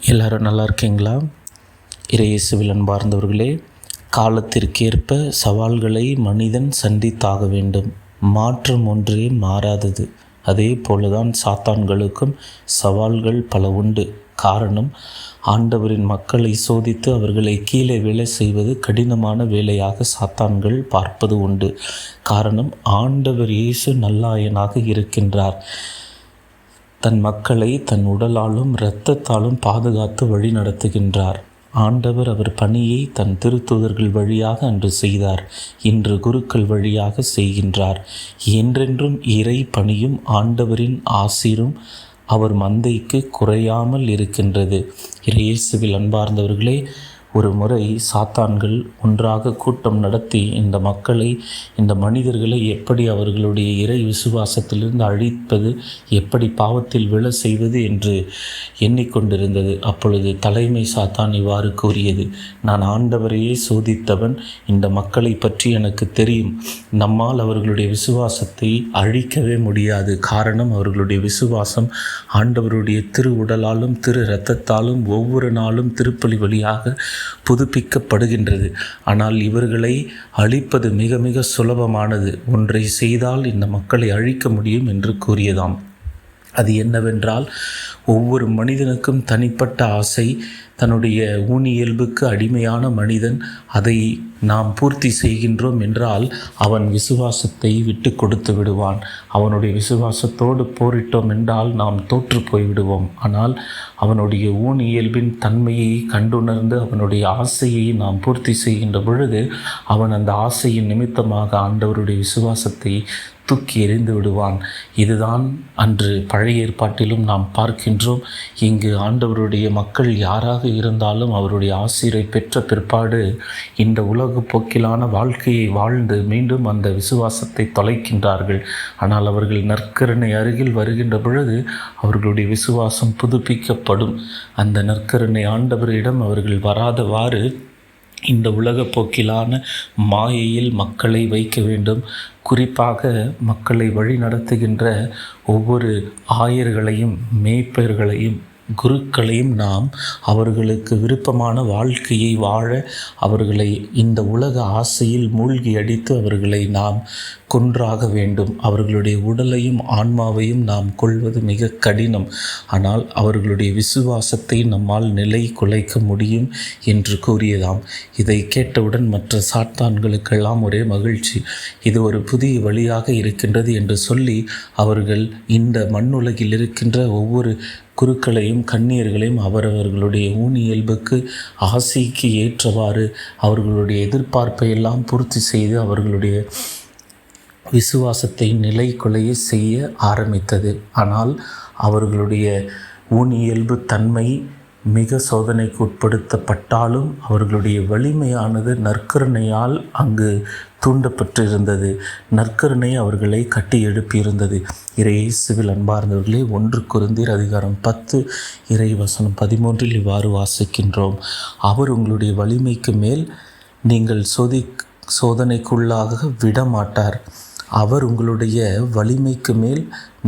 எல்லோரும் நல்லா இருக்கீங்களா? இறையேசுவில் அன்பார்ந்தவர்களே, காலத்திற்கேற்ப சவால்களை மனிதன் சந்தித்தாக வேண்டும். மாற்றம் ஒன்றே மாறாதது. அதே போலதான் சாத்தான்களுக்கும் சவால்கள் பல உண்டு. காரணம், ஆண்டவரின் மக்களை சோதித்து அவர்களை கீழே வேலை செய்வது கடினமான வேலையாக சாத்தான்கள் பார்ப்பது உண்டு. காரணம், ஆண்டவர் இயேசு நல்லாயனாக இருக்கின்றார். தன் மக்களை தன் உடலாலும் இரத்தத்தாலும் பாதுகாத்து வழி நடத்துகின்றார். ஆண்டவர் அவர் பணியை தன் திருத்தூதர்கள் வழியாக அன்று செய்தார். இன்று குருக்கள் வழியாக செய்கின்றார். என்றென்றும் இறை பணியும் ஆண்டவரின் ஆசீரும் அவர் மந்தைக்கு குறையாமல் இருக்கின்றது. இயேசுவில் அன்பார்ந்தவர்களே, ஒரு முறை சாத்தான்கள் ஒன்றாக கூட்டம் நடத்தி இந்த மக்களை, இந்த மனிதர்களை எப்படி அவர்களுடைய இறை விசுவாசத்திலிருந்து அழிப்பது, எப்படி பாவத்தில் விழ செய்வது என்று எண்ணிக்கொண்டிருந்தது. அப்பொழுது தலைமை சாத்தான் இவ்வாறு கூறியது: நான் ஆண்டவரையே சோதித்தவன், இந்த மக்களை பற்றி எனக்கு தெரியும். நம்மால் அவர்களுடைய விசுவாசத்தை அழிக்கவே முடியாது. காரணம், அவர்களுடைய விசுவாசம் ஆண்டவருடைய திரு உடலாலும் திரு இரத்தத்தாலும் ஒவ்வொரு நாளும் திருப்பலி வழியாக புதுப்பிக்கப்படுகின்றது. ஆனால் இவர்களை அழிப்பது மிக மிக சுலபமானது. ஒன்றை செய்தால் இந்த மக்களை அழிக்க முடியும் என்று கூறியதாம். அது என்னவென்றால், ஒவ்வொரு மனிதனுக்கும் தனிப்பட்ட ஆசை. தன்னுடைய ஊனியல்புக்கு அடிமையான மனிதன் அதை நாம் பூர்த்தி செய்கின்றோம் என்றால் அவன் விசுவாசத்தை விட்டு கொடுத்து விடுவான். அவனுடைய விசுவாசத்தோடு போரிட்டோம் என்றால் நாம் தோற்று போய்விடுவோம். ஆனால் அவனுடைய ஊனியல்பின் தன்மையை கண்டுணர்ந்து அவனுடைய ஆசையை நாம் பூர்த்தி செய்கின்ற பொழுது அவன் அந்த ஆசையின் நிமித்தமாக ஆண்டவருடைய விசுவாசத்தை தூக்கி எறிந்து விடுவான். இதுதான் அன்று பழைய ஏற்பாட்டிலும் நாம் பார்க்கின்றோம். இங்கு ஆண்டவருடைய மக்கள் யாராக இருந்தாலும் அவருடைய ஆசீரை பெற்ற பிற்பாடு இந்த உலக போக்கிலான வாழ்க்கையை வாழ்ந்து மீண்டும் அந்த விசுவாசத்தை தொலைக்கின்றார்கள். ஆனால் அவர்கள் நற்கருணை அருகில் வருகின்ற பொழுது அவர்களுடைய விசுவாசம் புதுப்பிக்கப்படும். அந்த நற்கருணை ஆண்டவரிடம் அவர்கள் வராதவாறு இந்த உலக போக்கிலான மாயையில் மக்களை வைக்க வேண்டும். குறிப்பாக மக்களை வழி நடத்துகின்ற ஒவ்வொரு ஆயர்களையும் மேய்ப்பர்களையும் குருக்களையும் நாம் அவர்களுக்கு விருப்பமான வாழ்க்கையை வாழ அவர்களை இந்த உலக ஆசையில் மூழ்கி அடித்து அவர்களை நாம் கொன்றாக வேண்டும். அவர்களுடைய உடலையும் ஆன்மாவையும் நாம் கொள்வது மிக கடினம். ஆனால் அவர்களுடைய விசுவாசத்தை நம்மால் நிலை குலைக்க முடியும் என்று கூறியதாம். இதை கேட்டவுடன் மற்ற சாத்தான்களுக்கெல்லாம் ஒரே மகிழ்ச்சி. இது ஒரு புதிய வழியாக இருக்கின்றது என்று சொல்லி அவர்கள் இந்த மண்ணுலகில் இருக்கின்ற ஒவ்வொரு குருக்களையும் கன்னியர்களையும் அவரவர்களுடைய ஊனியல்புக்கு ஆசைக்கு ஏற்றவாறு அவர்களுடைய எதிர்பார்ப்பை எல்லாம் பூர்த்தி செய்து அவர்களுடைய விசுவாசத்தை நிலை கொலைய செய்ய ஆரம்பித்தது. ஆனால் அவர்களுடைய ஊனியல்பு தன்மை மிக சோதனைக்கு உட்படுத்தப்பட்டாலும் அவர்களுடைய வலிமையானது நற்கருணையால் அங்கு தூண்டப்பட்டிருந்தது. நற்கருணை அவர்களை கட்டி எழுப்பியிருந்தது. இறையேசுவில் அன்பார்ந்தவர்களே, 1 கொரிந்தியர் அதிகாரம் 10 இறைவசனம் 13 இவ்வாறு வாசிக்கின்றோம்: அவர் உங்களுடைய வலிமைக்கு மேல் நீங்கள் சோதனைக்குள்ளாக விடமாட்டார். அவர் உங்களுடைய வலிமைக்கு மேல்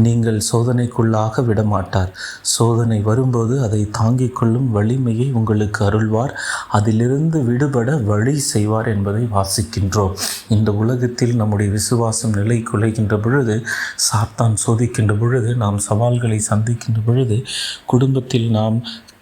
நீங்கள் சோதனைக்குள்ளாக விடமாட்டார். சோதனை வரும்போது அதை தாங்கிக் கொள்ளும் வலிமையை உங்களுக்கு அருள்வார். அதிலிருந்து விடுபட வழி செய்வார் என்பதை வாசிக்கின்றோம். இந்த உலகத்தில் நம்முடைய விசுவாசம் நிலை குலைகின்ற பொழுது, சாத்தான் சோதிக்கின்ற பொழுது, நாம் சவால்களை சந்திக்கின்ற பொழுது, குடும்பத்தில் நாம்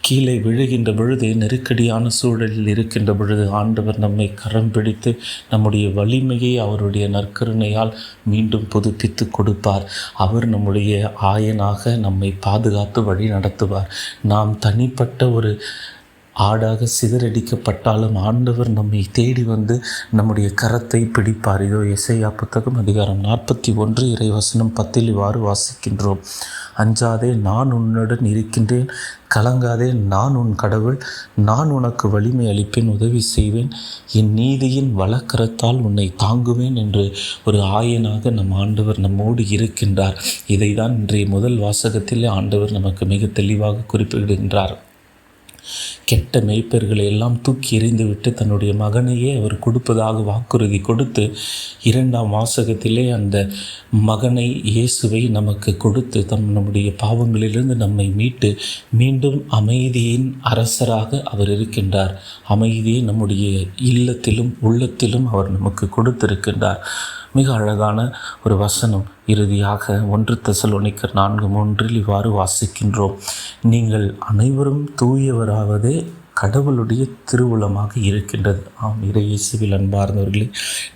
கீழே விழுகின்ற பொழுது, நெருக்கடியான சூழலில் இருக்கின்ற பொழுது ஆண்டவர் நம்மை கரம் பிடித்து நம்முடைய வலிமையை அவருடைய நற்கருணையால் மீண்டும் புதுப்பித்து கொடுப்பார். அவர் நம்முடைய ஆயனாக நம்மை பாதுகாத்து வழி நடத்துவார். நாம் தனிப்பட்ட ஒரு ஆடாக சிதறடிக்கப்பட்டாலும் ஆண்டவர் நம்மை தேடி வந்து நம்முடைய கரத்தை பிடிப்பார். இதோ எசேயா புத்தகம் அதிகாரம் 41 இறைவசனம் 10 இவ்வாறு வாசிக்கின்றோம்: அஞ்சாதே, நான் உன்னுடன் இருக்கின்றேன். கலங்காதே, நான் உன் கடவுள். நான் உனக்கு வலிமை அளிப்பேன், உதவி செய்வேன். என் நீதியின் வலக்கரத்தால் உன்னை தாங்குவேன் என்று ஒரு ஆயனாக நம் ஆண்டவர் நம்மோடு இருக்கின்றார். இதை தான் இன்றைய முதல் வாசகத்திலே ஆண்டவர் நமக்கு மிக தெளிவாக குறிப்பிடுகின்றார். கெட்ட மேய்ப்பர்களை எல்லாம் தூக்கி எறிந்துவிட்டு தன்னுடைய மகனையே அவர் கொடுப்பதாக வாக்குறுதி கொடுத்து 2ஆம் வாசகத்திலே அந்த மகனை இயேசுவை நமக்கு கொடுத்து நம்முடைய பாவங்களிலிருந்து நம்மை மீட்டு மீண்டும் அமைதியின் அரசராக அவர் இருக்கின்றார். அமைதியை நம்முடைய இல்லத்திலும் உள்ளத்திலும் அவர் நமக்கு கொடுத்திருக்கின்றார். மிக அழகான ஒரு வசனம். இறுதியாக 1 தெசலோனிக்கர் 4:3 இவ்வாறு வாசிக்கின்றோம். நீங்கள் அனைவரும் தூயவராவதே கடவுளுடைய திருவுளமாக இருக்கின்றது. ஆம், இயேசுவில் அன்பார்ந்தவர்களே,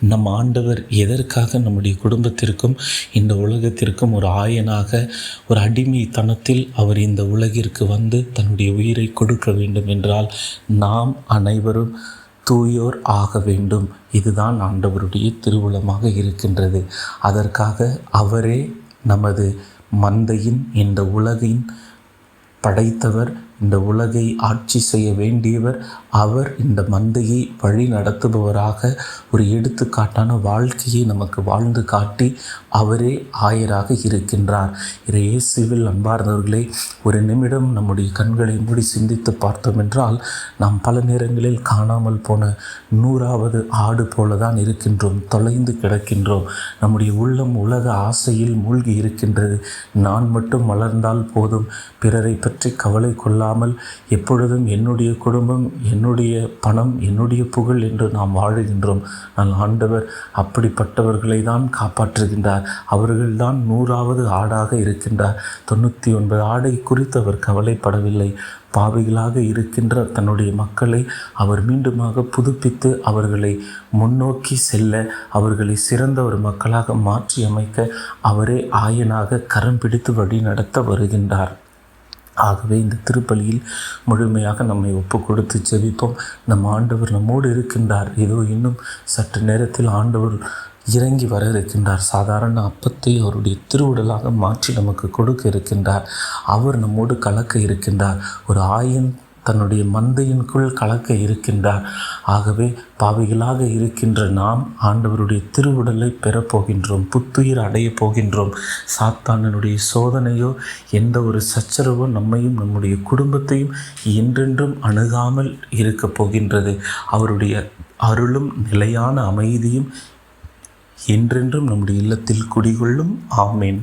நம் ஆண்டவர் எதற்காக நம்முடைய குடும்பத்திற்கும் இந்த உலகத்திற்கும் ஒரு ஆயனாக ஒரு அடிமைத்தனத்தில் அவர் இந்த உலகிற்கு வந்து தன்னுடைய உயிரை கொடுக்க வேண்டும் என்றால் நாம் அனைவரும் தூயோர் ஆக வேண்டும். இதுதான் ஆண்டவருடைய திருவுளமாக இருக்கின்றது. அதற்காக அவரே நமது மந்தையின் இந்த உலகின் படைத்தவர், இந்த உலகை ஆட்சி செய்ய வேண்டியவர். அவர் இந்த மந்தையை வழி நடத்துபவராக ஒரு எடுத்துக்காட்டான வாழ்க்கையை நமக்கு வாழ்ந்து காட்டி அவரே ஆயராக இருக்கின்றார். இயேசுவில் அன்பார்ந்தவர்களே, ஒரு நிமிடம் நம்முடைய கண்களை மூடி சிந்தித்து பார்த்தோம் என்றால் நாம் பல நேரங்களில் காணாமல் போன 100வது ஆடு போல தான் இருக்கின்றோம். தொலைந்து கிடக்கின்றோம். நம்முடைய உள்ளம் உலக ஆசையில் மூழ்கி இருக்கின்றது. நான் மட்டும் வளர்ந்தால் போதும், பிறரை பற்றி கவலை கொள்ளாமல் எப்பொழுதும் என்னுடைய குடும்பம், என்னுடைய பணம், என்னுடைய புகழ் என்று நாம் வாழுகின்றோம். ஆனால் ஆண்டவர் அப்படிப்பட்டவர்களை தான் காப்பாற்றுகின்றார். அவர்கள்தான் 100வது ஆடாக இருக்கின்றார். 99 ஆடை குறித்து அவர் கவலைப்படவில்லை. பாவிகளாக இருக்கின்ற தன்னுடைய மக்களை அவர் மீண்டுமாக புதுப்பித்து அவர்களை முன்னோக்கி செல்ல, அவர்களை சிறந்த ஒரு மக்களாக மாற்றி அமைக்க அவரே ஆயனாக கரம் பிடித்து வழி நடத்த வருகின்றார். ஆகவே இந்த திருப்பலியில் முழுமையாக நம்மை ஒப்பு கொடுத்து ஜெபிப்போம். நம் ஆண்டவர் நம்மோடு இருக்கின்றார். ஏதோ இன்னும் சற்று நேரத்தில் ஆண்டவர் இறங்கி வர இருக்கின்றார். சாதாரண அப்பத்தை அவருடைய திருவுடலாக மாற்றி நமக்கு கொடுக்க இருக்கின்றார். அவர் நம்மோடு கலக்க இருக்கின்றார். ஒரு ஆயன் தன்னுடைய மந்தையின்குள் கலக்க இருக்கின்றார். ஆகவே பாவிகளாக இருக்கின்ற நாம் ஆண்டவருடைய திருவுடலை பெறப்போகின்றோம். புத்துயிர் அடைய போகின்றோம். சாத்தானினுடைய சோதனையோ எந்த ஒரு சச்சரவோ நம்மையும் நம்முடைய குடும்பத்தையும் என்றென்றும் அணுகாமல் இருக்க போகின்றது. அவருடைய அருளும் நிலையான அமைதியும் என்றென்றும் நம்முடைய இல்லத்தில் குடிகொள்ளும். ஆமேன்.